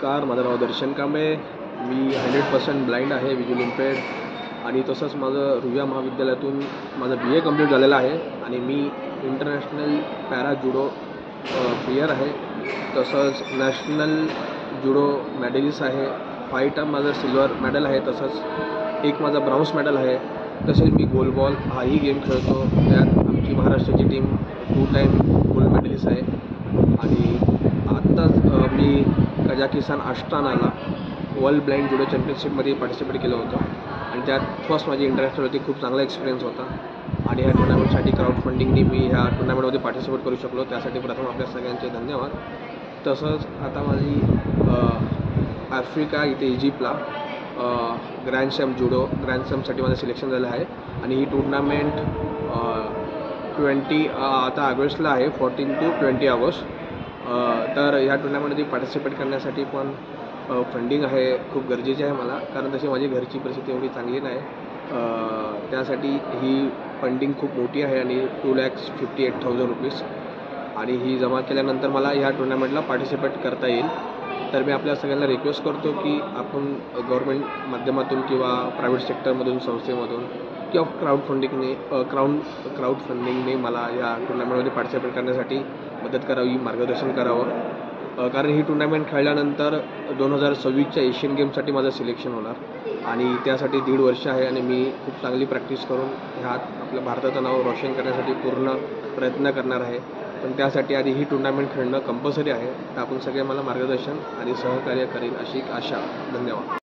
नमस्कार, माझं नाव दर्शन कांबळे. मी 100% ब्लाइंड आहे, व्हिज्युअल इम्पेअर्ड. आणि तसंच माझं रुईया महाविद्यालयातून माझं BA कंप्लीट झालेलं आहे आणि मी इंटरनॅशनल पॅरा जुडो प्लेयर आहे. तसंच नॅशनल जुडो मेडलिस्ट आहे. 5 टाइम माझं सिल्वर मेडल आहे. तसंच एक माझा ब्राउन्स मेडल आहे. तसेच मी गोलबॉल हाही गेम खेळतो. त्यात आमची महाराष्ट्राची टीम 2 टाइम गोल्ड मेडलिस्ट आहे. आणि आत्ताच मी कझाकिस्तान आष्टानाला वर्ल्ड ब्लाइंड जुडो चॅम्पियनशिपमध्ये पार्टिसिपेट केलं होतं आणि त्यात फर्स्ट माझी इंटरनॅशनल होती. खूप चांगला एक्सपिरियन्स होता आणि ह्या टुर्नामेंटसाठी क्राऊड फंडिंगने मी ह्या टुर्नामेंटमध्ये पार्टिसिपेट करू शकलो. त्यासाठी प्रथम आपल्या सगळ्यांचे धन्यवाद. तसंच आता माझी आफ्रिका इथे इजिप्तला ग्रँड स्लॅम जुडो ग्रँड स्लॅमसाठी माझं सिलेक्शन झालं आहे आणि ही टुर्नामेंट 20 आता ऑगस्टला आहे, 14 to 20 ऑगस्ट. तर ह्या टुर्नामेंटमध्ये पार्टिसिपेट करण्यासाठी पण फंडिंग आहे खूप गरजेचे आहे मला, कारण तशी माझी घरची परिस्थिती एवढी चांगली नाही. त्यासाठी ही फंडिंग खूप मोठी आहे आणि 2,58,000 रुपीज आणि ही जमा केल्यानंतर मला ह्या टुर्नामेंटला पार्टिसिपेट करता येईल. तर मी आपल्या सगळ्यांना रिक्वेस्ट करतो की आपण गव्हर्मेंट माध्यमातून किंवा प्रायव्हेट सेक्टरमधून संस्थेमधून किंवा क्राऊड फंडिंगने मला या टुर्नामेंटमध्ये पार्टिसिपेट करण्यासाठी मदत करावी, मार्गदर्शन करावं. कारण ही टुर्नामेंट खेळल्यानंतर 2026च्या एशियन गेमसाठी माझं सिलेक्शन होणार आणि त्यासाठी 1.5 वर्ष आहे आणि मी खूप चांगली प्रॅक्टिस करून ह्यात आपल्या भारताचं नाव रोशन करण्यासाठी पूर्ण प्रयत्न करणार आहे. पण त्यासाठी आधी ही टुर्नामेंट खेळणं कंपल्सरी आहे. तर आपण सगळे मला मार्गदर्शन आणि सहकार्य करेल अशी आशा. धन्यवाद.